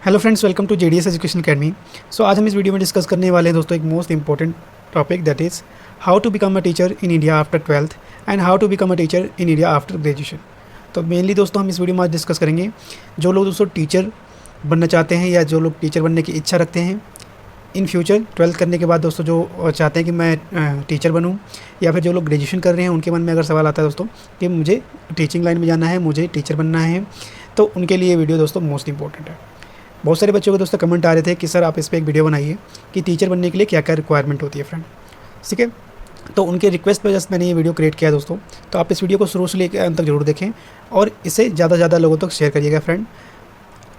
Hello friends, welcome to JDS education academy. So आज हम इस वीडियो में डिस्कस करने वाले हैं दोस्तों एक most important topic, that is how to become a teacher in India after 12th and how to become a teacher in India after graduation. तो मेनली दोस्तों हम इस वीडियो में आज डिस्कस करेंगे जो लोग दोस्तों टीचर बनना चाहते हैं या जो लोग टीचर बनने की इच्छा रखते हैं इन फ्यूचर 12th करने के बाद दोस्तों, जो चाहते हैं कि मैं टीचर बनूं, या फिर जो लोग ग्रेजुएशन कर रहे हैं उनके मन में अगर सवाल आता है दोस्तों कि मुझे टीचिंग लाइन में जाना है, मुझे टीचर बनना है, तो उनके लिए ये वीडियो दोस्तों मोस्ट इंपॉर्टेंट है। बहुत सारे बच्चों को दोस्तों कमेंट आ रहे थे कि सर आप इस पर एक वीडियो बनाइए कि टीचर बनने के लिए क्या क्या रिक्वायरमेंट होती है फ्रेंड। ठीक है, तो उनके रिक्वेस्ट पर जस्ट मैंने ये वीडियो क्रिएट किया दोस्तों। तो आप इस वीडियो को शुरू से लेकर अंत तक जरूर देखें और इसे ज़्यादा से ज़्यादा लोगों तक शेयर करिएगा फ्रेंड।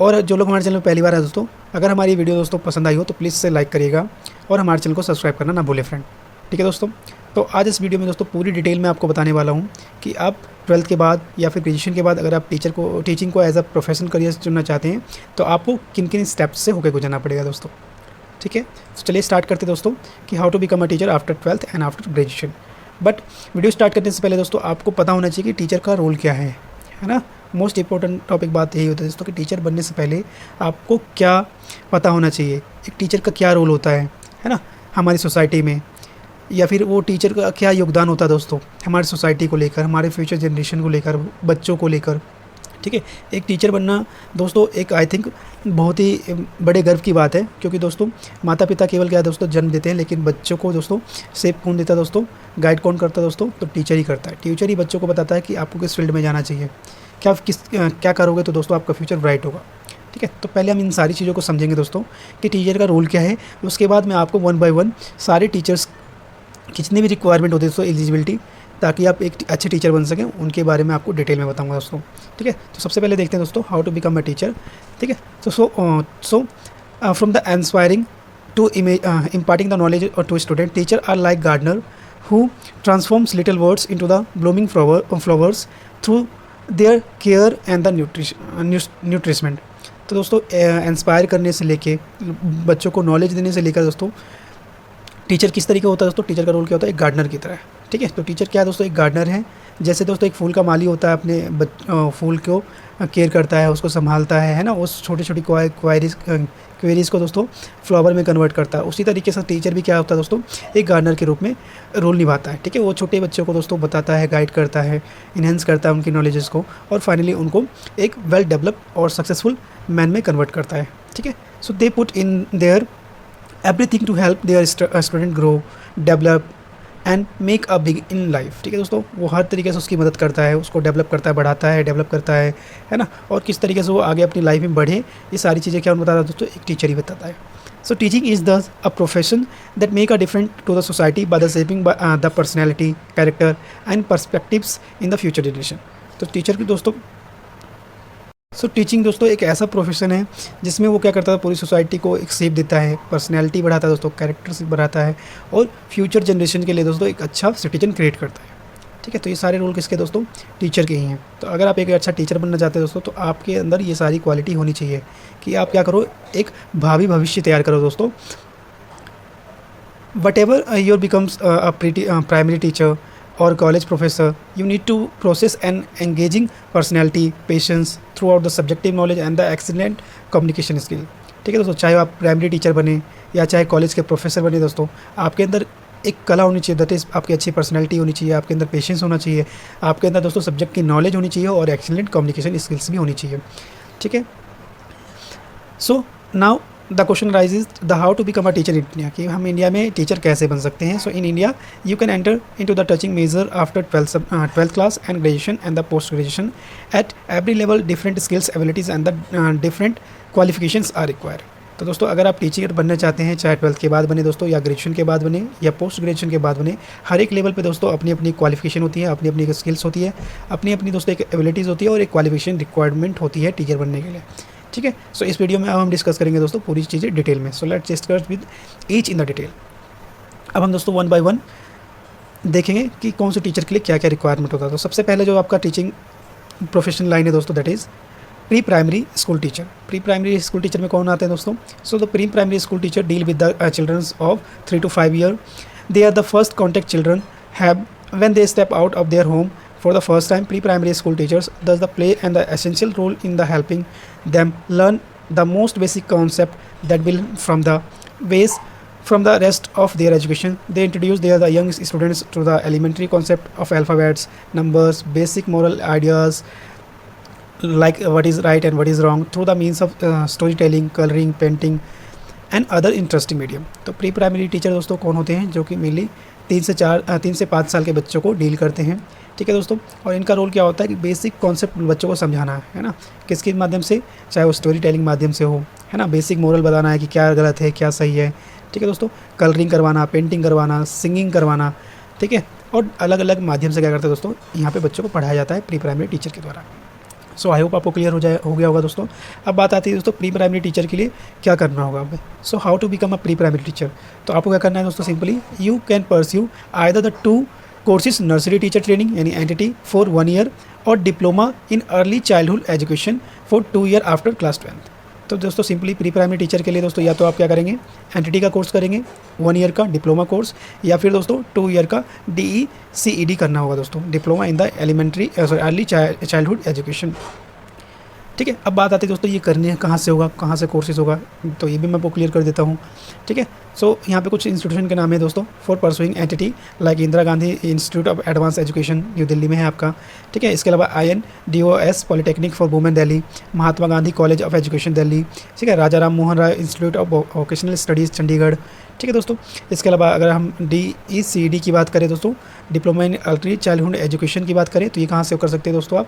और जो लोग हमारे चैनल में पहली बार है दोस्तों, अगर हमारी वीडियो दोस्तों पसंद आई हो तो प्लीज़ से लाइक करिएगा और हमारे चैनल को सब्सक्राइब करना ना भूलें फ्रेंड। ठीक है दोस्तों, तो आज इस वीडियो में दोस्तों पूरी डिटेल में आपको बताने वाला हूँ कि आप 12th के बाद या फिर ग्रेजुएशन के बाद अगर आप टीचिंग को एज अ प्रोफेशनल करियर चुनना चाहते हैं तो आपको किन किन स्टेप्स से होकर गुजरना पड़ेगा दोस्तों। ठीक है, तो चलिए स्टार्ट करते हैं दोस्तों कि how to become a teacher after 12th and after graduation. But video start करने से पहले दोस्तों आपको पता होना चाहिए कि टीचर का रोल क्या है ना। मोस्ट इंपॉर्टेंट टॉपिक बात यही होता है दोस्तों कि टीचर बनने से पहले आपको क्या पता होना चाहिए, एक टीचर का क्या रोल होता है ना हमारी सोसाइटी में, या फिर वो टीचर का क्या योगदान होता है दोस्तों हमारी सोसाइटी को लेकर, हमारे फ्यूचर जनरेशन को लेकर, बच्चों को लेकर। ठीक है, एक टीचर बनना दोस्तों एक आई थिंक बहुत ही बड़े गर्व की बात है, क्योंकि दोस्तों माता पिता केवल क्या दोस्तों जन्म देते हैं, लेकिन बच्चों को दोस्तों शेप कौन देता है दोस्तों, गाइड कौन करता है दोस्तों, तो टीचर ही करता है। टीचर ही बच्चों को बताता है कि आपको किस फील्ड में जाना चाहिए, क्या करोगे तो दोस्तों आपका फ्यूचर ब्राइट होगा। ठीक है, तो पहले हम इन सारी चीज़ों को समझेंगे दोस्तों कि टीचर का रोल क्या है। उसके बाद मैं आपको 1 बाय 1 सारे टीचर्स जितने भी रिक्वायरमेंट होते हैं दोस्तों एलिजिबिलिटी, ताकि आप एक अच्छे टीचर बन सकें, उनके बारे में आपको डिटेल में बताऊंगा दोस्तों। ठीक है, तो सबसे पहले देखते हैं दोस्तों how to become a teacher. ठीक है, तो so from the inspiring to imparting the knowledge to student, teacher are like gardener who transforms little words into the blooming flowers through their care and the nutrition। तो दोस्तों inspire करने से लेके बच्चों को नॉलेज देने से लेकर दोस्तों टीचर किस तरीके होता है दोस्तों, टीचर का रोल क्या होता है, एक गार्डनर की तरह। ठीक है, तो टीचर क्या है दोस्तों, एक गार्डनर है। जैसे दोस्तों एक फूल का माली होता है, अपने फूल को केयर करता है, उसको संभालता है ना, उस छोटी छोटी क्वेरीज को दोस्तों फ्लावर में कन्वर्ट करता है। उसी तरीके से टीचर भी क्या होता है दोस्तों, एक गार्डनर के रूप में रोल निभाता है। ठीक है, वो छोटे बच्चों को दोस्तों बताता है, गाइड करता है, इन्हेंस करता है उनकी नॉलेजेस को, और फाइनली उनको एक वेल डेवलप्ड और सक्सेसफुल मैन में कन्वर्ट करता है। ठीक है, so they put in their everything to help their student grow, develop and make a big in life. ठीक है दोस्तों, वो हर तरीके से उसकी मदद करता है, उसको डेवलप करता है, बढ़ाता है, डेवलप करता है ना, और किस तरीके से वो आगे अपनी लाइफ में बढ़े, ये सारी चीज़ें क्या बताता है दोस्तों, एक टीचर ही बताता है। So teaching is the a profession that make a different to the society by the shaping the personality, character and perspectives in the future generation. तो टीचर की दोस्तों टीचिंग दोस्तों एक ऐसा प्रोफेशन है जिसमें वो क्या करता है, पूरी सोसाइटी को एक शेप देता है, पर्सनैलिटी बढ़ाता है दोस्तों, कैरेक्टर बढ़ाता है, और फ्यूचर जनरेशन के लिए दोस्तों एक अच्छा सिटीजन क्रिएट करता है। ठीक है, तो ये सारे रोल किसके दोस्तों, टीचर के ही हैं। तो अगर आप एक अच्छा टीचर बनना चाहते हैं दोस्तों, तो आपके अंदर ये सारी क्वालिटी होनी चाहिए कि आप क्या करो, एक भावी भविष्य तैयार करो दोस्तों। What ever your becomes primary teacher or college professor, you need to process an engaging personality, patience throughout the subjective knowledge and the excellent communication skill। ठीक है दोस्तों, चाहे आप प्राइमरी टीचर बने या चाहे कॉलेज के प्रोफेसर बने दोस्तों, आपके अंदर एक कला होनी चाहिए, दैट इज़ आपकी अच्छी पर्सनैलिटी होनी चाहिए, आपके अंदर पेशेंस होना चाहिए, आपके अंदर दोस्तों सब्जेक्ट की नॉलेज होनी चाहिए, और एक्सीलेंट कम्युनिकेशन स्किल्स भी होनी चाहिए। ठीक है, so now the question raises the how to become a teacher in India, कि हम इंडिया में टीचर कैसे बन सकते हैं। So in India you can enter into the teaching major after 12th class and graduation and the post graduation at every level. Different skills, abilities and the different qualifications are required. तो दोस्तों अगर आप teacher बनना चाहते हैं, चाहे 12th के बाद बने दोस्तों, या ग्रेजुएशन के बाद बने, या पोस्ट ग्रेजुएशन के बाद बने, हर एक लेवल पे दोस्तों अपनी अपनी क्वालिफिकेशन होती है, अपनी अपनी स्किल्स होती है, अपनी अपनी दोस्तों एक एबिलिटीज़ होती है, और एक क्वालिफिकेशन रिक्वायरमेंट होती है टीचर बनने के लिए। ठीक है, सो इस वीडियो में अब हम डिस्कस करेंगे दोस्तों पूरी चीज़ें डिटेल में। So let's discuss with each in the detail. अब हम दोस्तों 1 बाय 1 देखेंगे कि कौन से टीचर के लिए क्या क्या रिक्वायरमेंट होता है। तो सबसे पहले जो आपका टीचिंग प्रोफेशनल लाइन है दोस्तों, that is pre primary school teacher. Pre primary school teacher में कौन आते हैं दोस्तों, so the pre primary school teacher deal with the childrens of 3 to 5 years। They are the first contact children have when they step out of their home for the first time। Pre-primary school teachers thus the play and the essential role in the helping them learn the most basic concept that will from the base from the rest of their education. They introduce the young students to the elementary concept of alphabets, numbers, basic moral ideas like what is right and what is wrong through the means of storytelling, coloring, painting and other interesting medium. तो pre primary teacher दोस्तों कौन होते हैं, जो कि mainly 3 से 5 साल के बच्चों को डील करते हैं, ठीक है दोस्तों। और इनका रोल क्या होता है कि बेसिक कॉन्सेप्ट बच्चों को समझाना है ना, किसके माध्यम से, चाहे वो स्टोरी टेलिंग माध्यम से हो, है ना, बेसिक मोरल बताना है कि क्या गलत है क्या सही है, ठीक है दोस्तों, कलरिंग करवाना, पेंटिंग करवाना, सिंगिंग करवाना, ठीक है, और अलग अलग माध्यम से क्या करते हैं दोस्तों, यहाँ पे बच्चों को पढ़ाया जाता है प्री प्राइमरी टीचर के द्वारा। सो आई होप आपको क्लियर हो गया होगा दोस्तों। अब बात आती है दोस्तों प्री प्राइमरी टीचर के लिए क्या करना होगा अब। So how to become a pre primary teacher, तो आपको क्या करना है दोस्तों, simply you can pursue either the 2 courses, nursery teacher training यानी एनटीटी फॉर 1 ईयर और diploma in early childhood education for 2 year after class 12th। तो दोस्तों सिंपली प्री प्राइमरी टीचर के लिए दोस्तों या तो आप क्या करेंगे, एनटीटी का कोर्स करेंगे 1 ईयर का डिप्लोमा कोर्स, या फिर दोस्तों 2 ईयर का DECED करना होगा दोस्तों, diploma in the early childhood education, ठीक है। अब बात आती है दोस्तों ये करने कहाँ से होगा, कहाँ से कोर्सेज होगा, तो ये भी मैं आपको क्लियर कर देता हूँ, ठीक है। सो यहाँ पे कुछ इंस्टीट्यूशन के नाम है दोस्तों, for pursuing NTT like Indira Gandhi institute of advance education new Delhi में है आपका, ठीक है। इसके अलावा INDOS polytechnic for women Delhi, Mahatma Gandhi college of education Delhi, ठीक है, Raja Ram Mohan Roy institute of vocational studies Chandigarh, ठीक है दोस्तों। इसके अलावा अगर हम DECED की बात करें दोस्तों, diploma in early childhood education की बात करें, तो ये कहाँ से कर सकते हैं दोस्तों आप,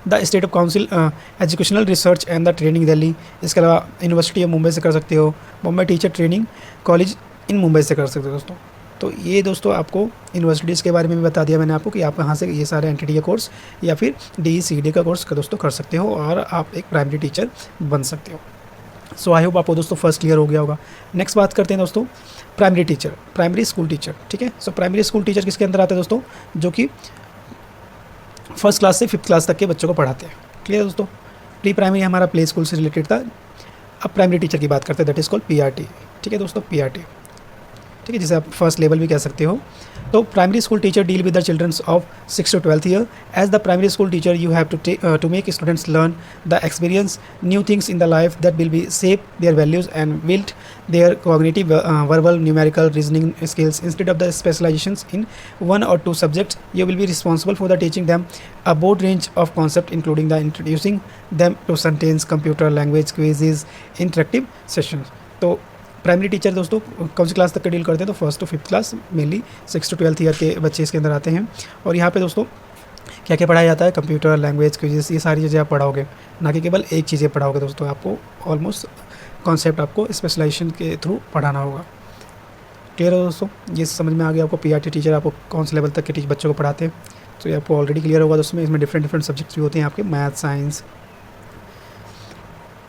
the state of council educational research and the training Delhi. इसके अलावा यूनिवर्सिटी ऑफ मुंबई से कर सकते हो, Mumbai teacher training college in Mumbai से कर सकते हो दोस्तों। तो ये दोस्तों आपको यूनिवर्सिटीज़ के बारे में भी बता दिया मैंने आपको कि आप कहाँ से ये सारे एनटीटी का कोर्स या फिर DECED का कोर्स दोस्तों कर सकते हो और आप एक प्राइमरी टीचर बन सकते हो। सो आई होप आपको दोस्तों फर्स्ट क्लियर हो गया होगा। नेक्स्ट बात करते हैं दोस्तों primary teacher, primary school teacher, ठीक है। सो प्राइमरी स्कूल टीचर किसके अंदर आते हैं दोस्तों, जो कि 1st क्लास से 5th क्लास तक के बच्चों को पढ़ाते हैं, क्लियर दोस्तों। प्री प्राइमरी हमारा प्ले स्कूल से रिलेटेड था। अब प्राइमरी टीचर की बात करते हैं, दैट इज़ कॉल्ड PRT, ठीक है दोस्तों, PRT, ठीक है, जिसे आप फर्स्ट लेवल भी कह सकते हो। तो primary school teacher deal with the childrens of 6 to 12th year. As the primary school teacher you have to make students learn the experience new things in the life that will be shape their values and build their cognitive, verbal, numerical, reasoning skills. Instead of the specializations in 1 or 2 subjects, you will be responsible for the teaching them a broad range of concepts, including the introducing them to sentence, computer language, quizzes, interactive sessions. तो primary teacher दोस्तों कौन सी class तक का deal करते हैं, तो 1st to 5th class, mainly 6 to 12th year के बच्चे इसके अंदर आते हैं। और यहाँ पे दोस्तों क्या क्या पढ़ाया जाता है, कंप्यूटर, लैंग्वेज, क्विजेस, ये सारी चीज़ें आप पढ़ाओगे, ना कि केवल एक चीज़ें पढ़ाओगे दोस्तों, आपको ऑलमोस्ट कॉन्सेप्ट आपको स्पेशलाइजेशन के थ्रू पढ़ाना होगा, क्लियर है दोस्तों। ये समझ में आ गया आपको PRT टीचर आपको कौन से लेवल तक के बच्चों को पढ़ाते हैं, तो ये आपको ऑलरेडी क्लियर होगा दोस्तों। इसमें डिफरेंट सब्जेक्ट्स भी होते हैं आपके, मैथ, साइंस,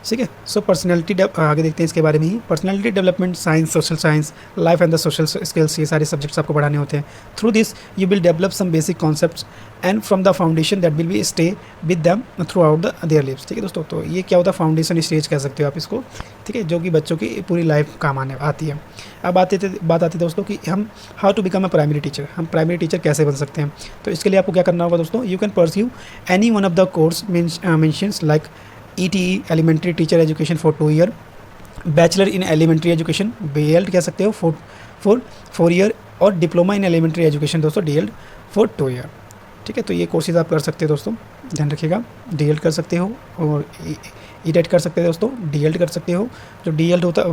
ठीक है। सो पर्सनैलिटी आगे देखते हैं इसके बारे में ही। Personality development, science, social science, life and the social skills, ये सारे सब्जेक्ट्स आपको पढ़ाने होते हैं। Through this you will develop some basic concepts and from the foundation that will be stay with them throughout their lives, ठीक है दोस्तों। तो ये क्या होता है, फाउंडेशन स्टेज कह सकते हो आप इसको, ठीक है, जो कि बच्चों की पूरी लाइफ काम आने आती है। अब बात आती है दोस्तों कि हम how to become a primary teacher, हम प्राइमरी टीचर कैसे बन सकते हैं। तो इसके लिए आपको क्या करना होगा दोस्तों, you can pursue any one of the course mentions like ETE elementary teacher education for 2 year, bachelor in elementary education BELD कह सकते हो फॉर 4 ईयर, और डिप्लोमा इन एलिमेंट्री एजुकेशन दोस्तों DELD फॉर 2 ईयर, ठीक है। तो ये कोर्सेज आप कर सकते हो दोस्तों, ध्यान रखिएगा। DELD कर सकते हो और ETET कर सकते हो दोस्तों, DELD कर सकते हो। जो DELD होता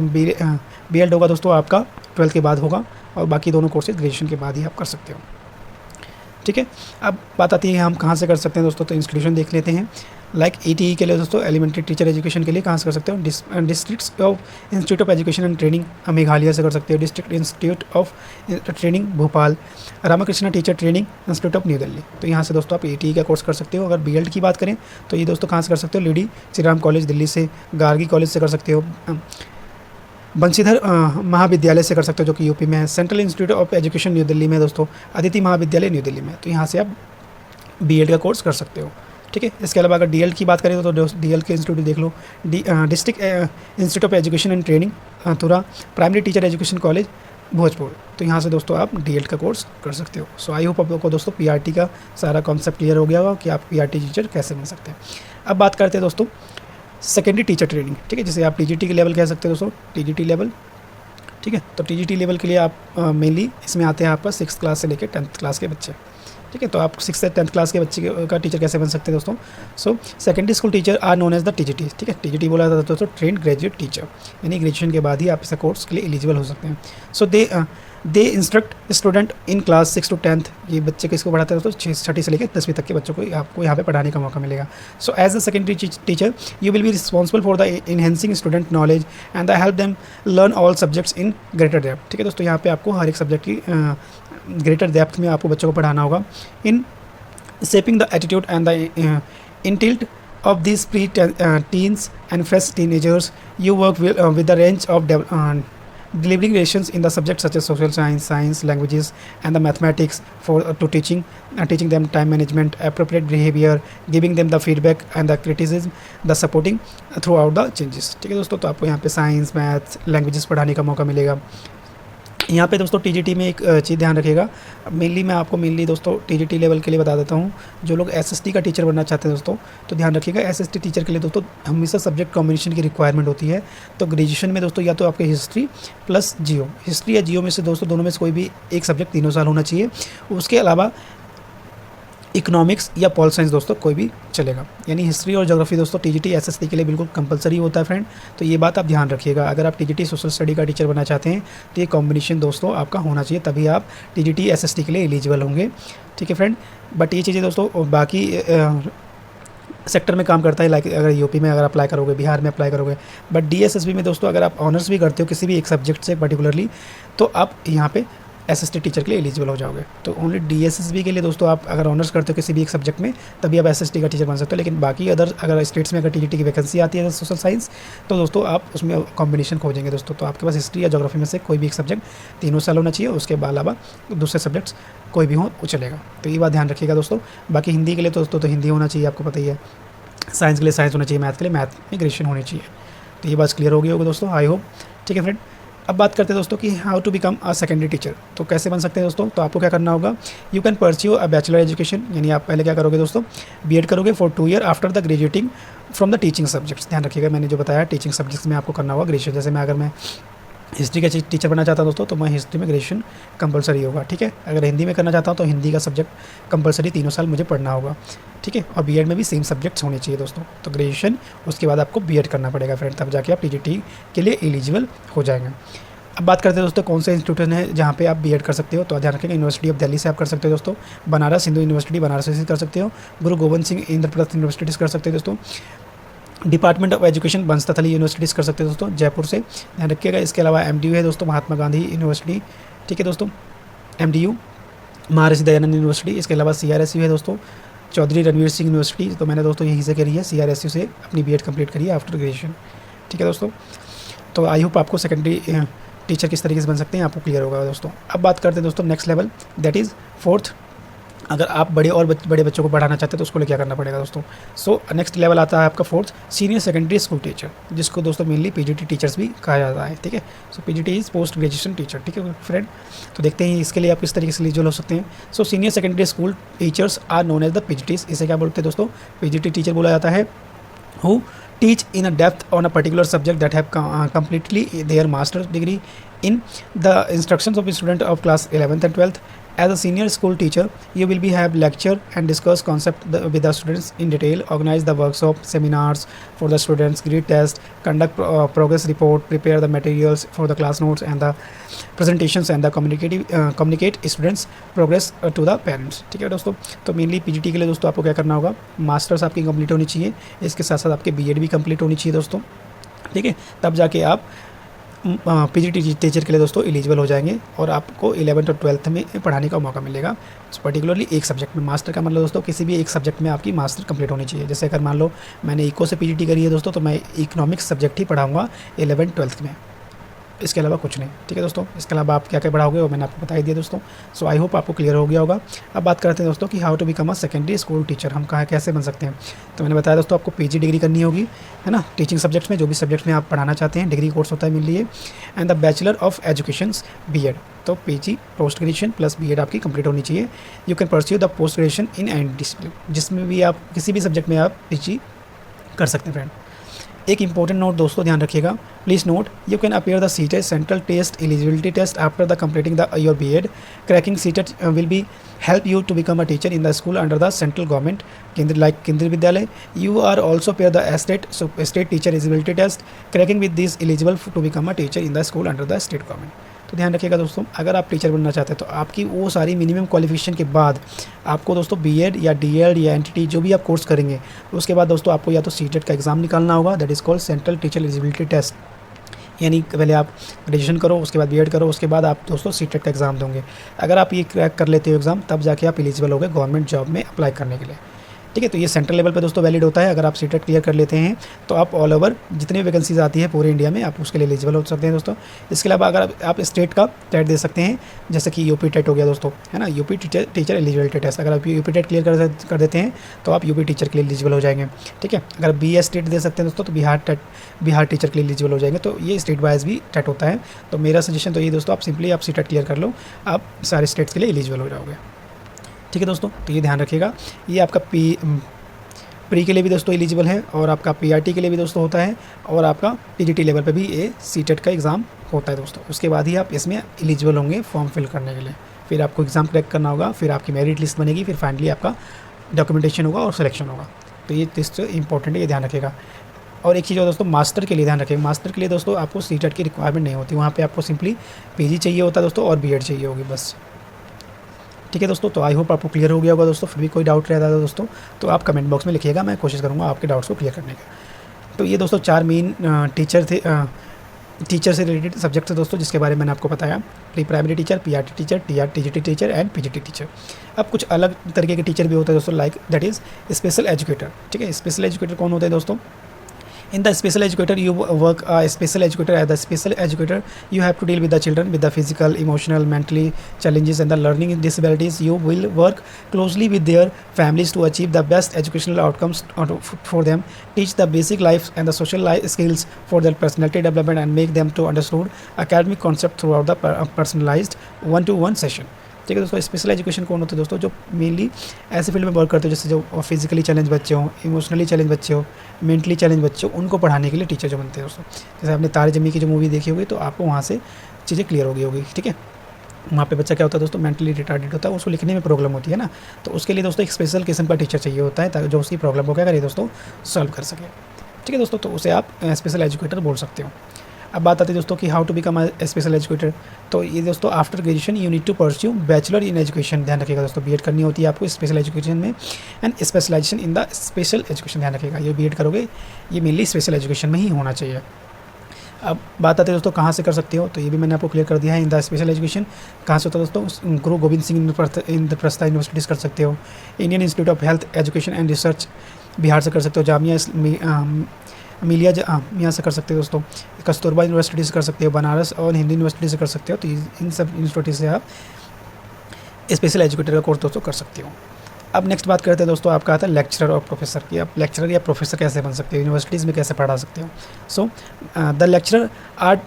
BELD होगा दोस्तों आपका 12th के बाद होगा, और बाकी दोनों कोर्सेज ग्रेजुएशन के बाद ही आप कर सकते हो, ठीक है। अब बात आती है हम कहाँ से कर सकते हैं दोस्तों, तो इंस्टीट्यूशन देख लेते हैं। लाइक ETE के लिए दोस्तों एलिमेंट्री टीचर एजुकेशन के लिए कहाँ से कर सकते हो, district of institute of education and training Meghalaya से कर सकते हो, district institute of training Bhopal, Ramakrishna teacher training institute of new Delhi. तो यहाँ से दोस्तों आप ETE का कोर्स कर सकते हो। अगर BELD की बात करें तो ये दोस्तों कहाँ से कर सकते हो, लेडी श्री राम कॉलेज दिल्ली से, गार्गी कॉलेज से कर सकते हो, बंशीधर महाविद्यालय से कर सकते हो जो कि यूपी में है, central institute of education new Delhi में दोस्तों, अदिति महाविद्यालय न्यू दिल्ली में। तो यहाँ से आप BELD का कोर्स कर सकते हो, ठीक है। इसके अलावा अगर DELD की बात करें तो DELD के इंस्टीट्यूट देख लो, district institute of education and training Tura, primary teacher education college Bhojpur. तो यहाँ से दोस्तों आप DELD का कोर्स कर सकते हो। सो आई होप आपको दोस्तों PRT का सारा कॉन्सेप्ट क्लियर हो गया होगा कि आप PRT टीचर कैसे बन सकते हैं। अब बात करते हैं दोस्तों सेकेंडरी टीचर ट्रेनिंग, ठीक है, जिसे आप टीजीटी के लेवल कह सकते हो दोस्तों, टीजीटी लेवल, ठीक है। तो टीजीटी लेवल के लिए आप मेनली इसमें आते हैं आपका 6th क्लास से लेकर 10th क्लास के बच्चे, ठीक है। तो आप 6th से 10th क्लास के बच्चे का टीचर कैसे बन सकते हैं दोस्तों? So secondary school teacher are known as the TGT, ठीक है। टीजीटी बोला जाता है दोस्तों ट्रेंड ग्रेजुएट टीचर, यानी ग्रेजुएशन के बाद ही आप इस कोर्स के लिए एलिजिबल हो सकते हैं। So they instruct student in class 6 to 10th, ये बच्चे किसको पढ़ाते हैं दोस्तों? 6ठी से लेकर 10वीं तक के बच्चों को आपको यहाँ पे पढ़ाने का मौका मिलेगा। So as a secondary teacher you will be responsible for the enhancing student knowledge and the help them learn all subjects in greater depth, ठीक है दोस्तों। यहाँ पे आपको हर एक सब्जेक्ट की ग्रेटर डेप्थ में आपको बच्चों को पढ़ाना होगा। इन shaping the attitude and the intent of these pre-teens and fresh teenagers, you work with the range of delivering lessons in the subjects such as social science, languages, and the mathematics to teaching them time management, appropriate behavior, giving them the feedback and the criticism, the supporting throughout the changes, ठीक है दोस्तों। तो आपको यहाँ पे science, maths, languages पढ़ाने का मौका मिलेगा। यहाँ पे दोस्तों टीजीटी में एक चीज़ ध्यान रखिएगा, मैं आपको दोस्तों टीजीटी लेवल के लिए बता देता हूँ। जो लोग एसएसटी का टीचर बनना चाहते हैं दोस्तों, तो ध्यान रखिएगा एसएसटी टीचर के लिए दोस्तों हमेशा सब्जेक्ट कॉम्बिनेशन की रिक्वायरमेंट होती है। तो ग्रेजुएशन में दोस्तों या तो आपके हिस्ट्री प्लस जियो, हिस्ट्री या जियो में से दोस्तों दोनों में से कोई भी एक सब्जेक्ट 3 साल होना चाहिए। उसके अलावा इकोनॉमिक्स या पॉल साइंस दोस्तों कोई भी चलेगा, यानी हिस्ट्री और ज्योग्राफी दोस्तों टीजीटी एसएसटी के लिए बिल्कुल कंपलसरी होता है फ्रेंड। तो ये बात आप ध्यान रखिएगा। अगर आप टीजीटी सोशल स्टडी का टीचर बनना चाहते हैं तो ये कॉम्बिनेशन दोस्तों आपका होना चाहिए, तभी आप टीजीटी एसएसटी के लिए एलिजिबल होंगे, ठीक है फ्रेंड। बट ये चीज़ें दोस्तों बाकी सेक्टर में काम करता है, लाइक अगर यूपी में अगर अप्लाई करोगे, बिहार में अप्लाई करोगे। बट डीएसएसबी में दोस्तों अगर आप ऑनर्स भी करते हो किसी भी एक सब्जेक्ट से पर्टिकुलरली, तो आप यहाँ पे एसएसटी टीचर के लिए एलिजिबल हो जाओगे। तो ओनली डीएसएसबी के लिए दोस्तों आप अगर ऑनर्स करते हो किसी भी एक सब्जेक्ट में तभी आप एसएसटी का टीचर बन सकते हो। लेकिन बाकी अदर अगर स्टेट्स में अगर टीजीटी की वैकेंसी आती है सोशल साइंस, तो दोस्तों आप उसमें कॉम्बिनेशन खोजेंगे दोस्तों। तो आपके पास हिस्ट्री या ज्योग्राफी में से कोई भी एक सब्जेक्ट 3 साल होना चाहिए, उसके अलावा दूसरे सब्जेक्ट्स कोई भी हो वो चलेगा। तो ये बात ध्यान रखिएगा दोस्तों। बाकी हिंदी के लिए दोस्तों तो हिंदी होना चाहिए, आपको पता ही है। साइंस के लिए साइंस होना चाहिए, मैथ के लिए मैथ में ग्रेजुएशन होनी चाहिए। तो ये बात क्लियर हो गई होगी दोस्तों, आई होप, ठीक है फ्रेंड। अब बात करते हैं दोस्तों कि how to become a secondary teacher, तो कैसे बन सकते हैं दोस्तों? तो आपको क्या करना होगा, you can pursue a bachelor education, यानी आप पहले क्या करोगे दोस्तों, बीएड करोगे for 2 year after the graduating from the teaching subjects. ध्यान रखिएगा मैंने जो बताया टीचिंग सब्जेक्ट्स में आपको करना होगा ग्रेजुएशन। जैसे मैं अगर मैं हिस्ट्री का टीचर बनना चाहता हूँ दोस्तों, तो मैं हिस्ट्री में ग्रेजुएशन कंपलसरी होगा, ठीक है। अगर हिंदी में करना चाहता हूँ तो हिंदी का सब्जेक्ट कंपलसरी 3 साल मुझे पढ़ना होगा, ठीक है। और बीएड में भी सेम सब्जेक्ट्स होने चाहिए दोस्तों। तो ग्रेजुएशन उसके बाद आपको बीएड करना पड़ेगा फ्रेंड, तब जाके आप टीजीटी के लिए एलिजिबल हो जाएंगे। अब बात करते हैं दोस्तों कौन से इंस्टीट्यूशन है जहाँ पे आप बीएड कर सकते हो। तो ध्यान रखेंगे यूनिवर्सिटी ऑफ दिल्ली से आप कर सकते हो दोस्तों, बनारस हिंदू यूनिवर्सिटी बनारस से कर सकते हो, गुरु गोविंद सिंह इंद्रप्रस्थ यूनिवर्सिटीज़ कर सकते हो दोस्तों, डिपार्टमेंट ऑफ एजुकेशन बंसस्थली यूनिवर्सिटीज़ कर सकते हो दोस्तों जयपुर से, ध्यान रखिएगा। इसके अलावा एमडीयू है दोस्तों महात्मा गांधी यूनिवर्सिटी, ठीक है दोस्तों, एमडीयू महर्षि दयानंद यूनिवर्सिटी। इसके अलावा सीआरएसयू है दोस्तों चौधरी रणवीर सिंह यूनिवर्सिटी, तो मैंने दोस्तों यहीं से करी है, सीआरएसयू से अपनी बीएड कंप्लीट करी है आफ्टर ग्रेजुएशन, ठीक है दोस्तों। तो आई होप आपको सेकेंडरी टीचर किस तरीके से बन सकते हैं आपको क्लियर होगा दोस्तों। अब बात करते हैं दोस्तों next level, that is 4th। अगर आप बड़े बच्चों को पढ़ाना चाहते हैं तो उसको लिए क्या करना पड़ेगा दोस्तों। सो नेक्स्ट लेवल आता है आपका 4th senior secondary school teacher, जिसको दोस्तों मेनली पीजीटी टीचर्स भी कहा जाता है, ठीक है। So PGT is post graduation teacher, ठीक है फ्रेंड। तो देखते हैं इसके लिए आप किस तरीके से एलिजिबल हो सकते हैं। So senior secondary school teachers are known as the PGTs, इसे क्या बोलते हैं दोस्तों, पीजीटी टीचर बोला जाता है। Who teach in a depth on a particular subject that have completely their master's degree in the instructions of a student of class 11th and 12th. As a senior school teacher, you will be have lecture and discuss concept with the students in detail, organize the workshop, seminars for the students, grade test, conduct progress report, prepare the materials for the class notes and the presentations and the communicate students progress to the parents, ठीक है दोस्तों। तो mainly PGT के लिए दोस्तों आपको क्या करना होगा, मास्टर्स आपकी कंप्लीट होनी चाहिए, इसके साथ साथ आपके बीएड भी कंप्लीट होनी चाहिए दोस्तों, ठीक है। तब जाके आप पीजीटी टीचर के लिए दोस्तों एलिजिबल हो जाएंगे और आपको 11th और 12th में पढ़ाने का मौका मिलेगा, पर्टिकुलरली एक सब्जेक्ट में। मास्टर का मतलब दोस्तों किसी भी एक सब्जेक्ट में आपकी मास्टर कंप्लीट होनी चाहिए। जैसे अगर मान लो मैंने इको से पीजीटी करी है दोस्तों, तो मैं इकोनॉमिक्स सब्जेक्ट ही पढ़ाऊँगा 11th 12th में, इसके अलावा कुछ नहीं, ठीक है दोस्तों। इसके अलावा आप क्या क्या पढ़ाओगे वो मैंने आपको बता ही दिया दोस्तों। सो आई होप आपको क्लियर हो गया होगा। अब बात करते हैं दोस्तों कि how to become a secondary school teacher, हम कहाँ कैसे बन सकते हैं। तो मैंने बताया दोस्तों आपको पीजी डिग्री करनी होगी, है ना, टीचिंग सब्जेक्ट्स में, जो भी सब्जेक्ट्स में आप पढ़ाना चाहते हैं, डिग्री कोर्स होता है मिल लिए, and the bachelor of education BEd. तो PG post graduation plus BEd आपकी कंप्लीट होनी चाहिए। You can pursue the post graduation in any discipline, जिसमें भी आप किसी भी सब्जेक्ट में आप पीजी कर सकते हैं फ्रेंड। एक इंपॉर्टेंट नोट दोस्तों ध्यान रखिएगा, please note, you can appear the CTET central test eligibility test after the completing the your BEd. Cracking CTET will be help you to become a teacher in the school under the central government Kendriya Vidyalay. You are also pair the state teacher eligibility test. Cracking with this eligible to become a teacher in the school under the state government. तो ध्यान रखिएगा दोस्तों, अगर आप teacher बनना चाहते हैं तो आपकी वो सारी मिनिमम क्वालिफिकेशन के बाद आपको दोस्तों बीएड या डीएड या एनटीटी जो भी आप कोर्स करेंगे उसके बाद दोस्तों आपको या तो सीटेट का एग्ज़ाम निकालना होगा, that is called central teacher eligibility test. यानी पहले आप ग्रेजुएशन करो, उसके बाद बीएड करो, उसके बाद आप दोस्तों सीटेट का एग्ज़ाम दोगे. अगर आप ये क्रैक कर लेते हो एग्ज़ाम, तब जाके आप एलिजिबल हो गए गवर्नमेंट जॉब में अप्लाई करने के लिए. ठीक है, तो ये सेंट्रल लेवल पे दोस्तों वैलिड होता है. अगर आप सीटेट क्लियर कर लेते हैं तो आप ऑल ओवर जितनी वैकेंसीज आती है पूरे इंडिया में आप उसके लिए एलिजिबल हो सकते हैं दोस्तों. इसके अलावा अगर आप स्टेट का टेट दे सकते हैं, जैसे कि यूपी टेट हो गया दोस्तों, है ना, यूपी टीचर एलिजिबिलिटी टेस्ट. अगर आप यूपी टेट क्लियर कर देते हैं तो आप यूपी टीचर के लिए एलिजिबल हो जाएंगे. ठीक है, अगर बीएस टेट दे सकते हैं दोस्तों तो बिहार टीचर के लिए एलिजिबल हो जाएंगे. तो ये स्टेट वाइज भी टेट होता है. तो मेरा सजेशन तो ये दोस्तों, आप सिंपली आप सीटेट क्लियर कर लो, आप सारे स्टेट्स के लिए एलिजिबल हो जाओगे. ठीक है दोस्तों, तो ये ध्यान रखिएगा. ये आपका प्री के लिए भी दोस्तों एलिजिबल है और आपका पीआरटी के लिए भी दोस्तों होता है और आपका टीजीटी लेवल पे भी ये सीटेट का एग्ज़ाम होता है दोस्तों. उसके बाद ही आप इसमें एलिजिबल होंगे फॉर्म फिल करने के लिए. फिर आपको एग्ज़ाम क्रैक करना होगा, फिर आपकी मेरिट लिस्ट बनेगी, फिर फाइनली आपका डॉक्यूमेंटेशन होगा और सिलेक्शन होगा. तो ये टेस्ट इंपॉर्टेंट है, ये ध्यान रखिएगा. और एक चीज़ और दोस्तों, मास्टर के लिए ध्यान रखिएगा. मास्टर के लिए दोस्तों आपको सीटेट की रिक्वायरमेंट नहीं होती, वहाँ पर आपको सिंपली पीजी चाहिए होता है दोस्तों और बीएड चाहिए होगी बस. ठीक है दोस्तों, तो आई होप आपको क्लियर हो गया होगा दोस्तों. फिर भी कोई डाउट रहता है दोस्तों तो आप कमेंट बॉक्स में लिखिएगा, मैं कोशिश करूँगा आपके डाउट्स को क्लियर करने का. तो ये दोस्तों 4 मेन टीचर से रिलेटेड सब्जेक्ट थे दोस्तों जिसके बारे में मैंने आपको बताया. Pre primary teacher, PRT teacher, TGT teacher and PGT teacher. अब कुछ अलग तरीके के टीचर भी होते हैं दोस्तों, like that is special educator. ठीक है, स्पेशल एजुकेटर कौन होते हैं दोस्तों? In the special educator, you work a special educator. As the special educator, you have to deal with the children with the physical, emotional, mentally challenges and the learning disabilities. You will work closely with their families to achieve the best educational outcomes for them. Teach the basic life and the social life skills for their personality development and make them to understand academic concept throughout the personalized one-to-one session. ठीक है दोस्तों, special education कौन होते हैं दोस्तों? जो mainly ऐसे field में वर्क करते हो जैसे जो फिजिकली चैलेंज बच्चे हों, इमोशनली चैलेंज बच्चे हो, मेंटली चैलेंज बच्चे हो, उनको पढ़ाने के लिए टीचर जो बनते हैं दोस्तों. जैसे आपने तारे ज़मीन की जो मूवी देखी होगी तो आपको वहाँ से चीज़ें क्लियर होगी. ठीक है, वहाँ पे बच्चा क्या होता है दोस्तों, मेंटली रिटार्डेड होता है, उसको लिखने में प्रॉब्लम होती है ना, तो उसके लिए दोस्तों एक स्पेशल किस्म का टीचर चाहिए होता है ताकि जो उसकी प्रॉब्लम को क्या करे दोस्तों, सॉल्व कर सके. ठीक है दोस्तों, तो उसे आप स्पेशल एजुकेटर बोल सकते हो. अब बात आती है दोस्तों कि how to become a special educator. तो ये दोस्तों after graduation you need to pursue bachelor in education. ध्यान रखिएगा दोस्तों, बीएड करनी होती है आपको स्पेशल एजुकेशन में and specialization in the special education. ध्यान रखिएगा, ये बीएड करोगे ये मेनली स्पेशल एजुकेशन में ही होना चाहिए. अब बात आती है दोस्तों कहाँ से कर सकते हो, तो ये भी मैंने आपको क्लियर कर दिया है. इन द स्पेशल एजुकेशन कहाँ से होता है दोस्तों? गुरु गोविंद सिंह इंद्रप्रस्थ यूनिवर्सिटीज़ कर सकते हो, Indian institute of health education and research Bihar से कर सकते हो, जामिया मिलिया यहाँ से कर सकते हो दोस्तों, कस्तूरबा यूनिवर्सिटी से कर सकते हो, बनारस और हिंदू यूनिवर्सिटी से कर सकते हो. तो इन सब यूनिवर्सिटी से आप स्पेशल एजुकेटर का कोर्स दोस्तों कर सकते हो. अब नेक्स्ट बात करते हैं दोस्तों, आपका आता है लेक्चरर और प्रोफेसर की. आप लेक्चरर या प्रोफेसर कैसे बन सकते हो, यूनिवर्सिटीज़ में कैसे पढ़ा सकते हो? So the lecturer are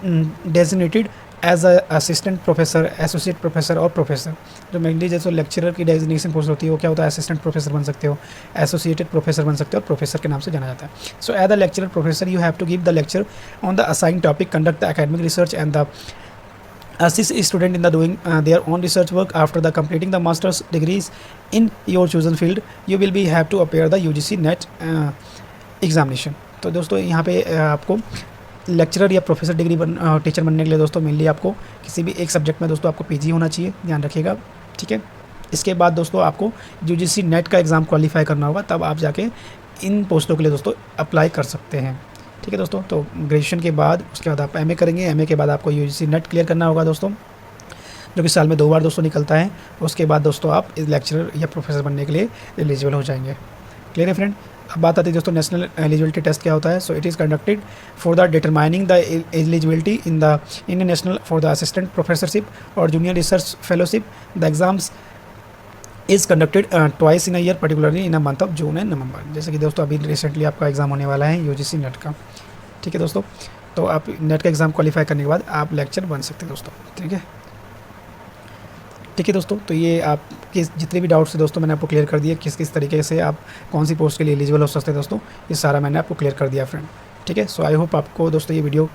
designated as a assistant professor, associate professor और प्रोफेसर. जो मेनली जैसे लेक्चरर की डेजिग्नेशन पोस्ट होती है वो क्या होता है? असिस्टेंट प्रोफेसर बन सकते हो, एसोसिएटेड प्रोफेसर बन सकते हो और प्रोफेसर के नाम से जाना जाता है. So as the lecturer professor you have to give the lecture on the assigned topic, conduct the academic research and the assist student in the doing their own research work. After the completing the master's degrees in your chosen field, you will be have to appear the UGC NET examination. तो दोस्तों यहाँ पे आपको lecturer या professor degree teacher बनने के लिए दोस्तों मेनली आपको किसी भी एक सब्जेक्ट में दोस्तों आपको पीजी होना चाहिए, ध्यान रखिएगा. ठीक है, इसके बाद दोस्तों आपको यूजीसी नेट का एग्ज़ाम क्वालिफाई करना होगा, तब आप जाके इन पोस्टों के लिए दोस्तों अप्लाई कर सकते हैं. ठीक है दोस्तों, तो ग्रेजुएशन के बाद उसके बाद आप एमए करेंगे, एमए के बाद आपको यूजीसी नेट क्लियर करना होगा दोस्तों, जो कि साल में 2 बार दोस्तों निकलता है. उसके बाद दोस्तों आप लेक्चरर या प्रोफेसर बनने के लिए एलिजिबल हो जाएंगे. क्लियर है फ्रेंड? अब बात आती है दोस्तों नेशनल एलिजिबिलिटी टेस्ट क्या होता है. So it is conducted for the determining the eligibility in the Indian national for the assistant professorship और junior research fellowship. The exams is conducted twice in a year, particularly in a month of June and November. जैसे कि दोस्तों अभी recently आपका exam होने वाला है UGC net का. ठीक है दोस्तों, तो आप नेट का एग्ज़ाम क्वालिफाई करने के बाद आप लेक्चर बन सकते हैं दोस्तों. ठीक है दोस्तों, तो ये आपके जितने भी डाउट्स थे दोस्तों मैंने आपको क्लियर कर दिया, किस किस तरीके से आप कौन सी पोस्ट के लिए एलिजिबल हो सकते हैं दोस्तों, ये सारा मैंने आपको क्लियर कर दिया फ्रेंड. ठीक है। सो आई होप आपको दोस्तों ये वीडियो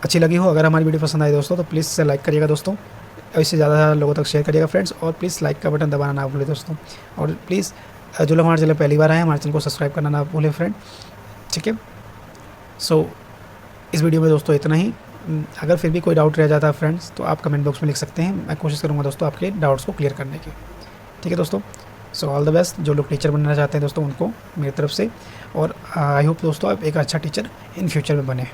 अच्छी लगी हो। अगर हमारी वीडियो पसंद आए दोस्तों तो प्लीज़ इसे लाइक करिएगा दोस्तों, और इससे ज़्यादा लोगों तक शेयर करिएगा फ्रेंड्स, और प्लीज़ लाइक का बटन दबाना ना भूलें दोस्तों। और प्लीज़ जो लोग हमारे चैनल पहली बार आए हैं, हमारे चैनल को सब्सक्राइब करना ना भूलें फ्रेंड, ठीक है। सो इस वीडियो में दोस्तों इतना ही। अगर फिर भी कोई डाउट रह जाता है फ्रेंड्स तो आप कमेंट बॉक्स में लिख सकते हैं, मैं कोशिश करूँगा दोस्तों आपके डाउट्स को क्लियर करने की, ठीक है दोस्तों। So all the best. जो लोग टीचर बनना चाहते हैं दोस्तों उनको मेरी तरफ से, और आई होप दोस्तों आप एक अच्छा टीचर इन फ्यूचर में बने।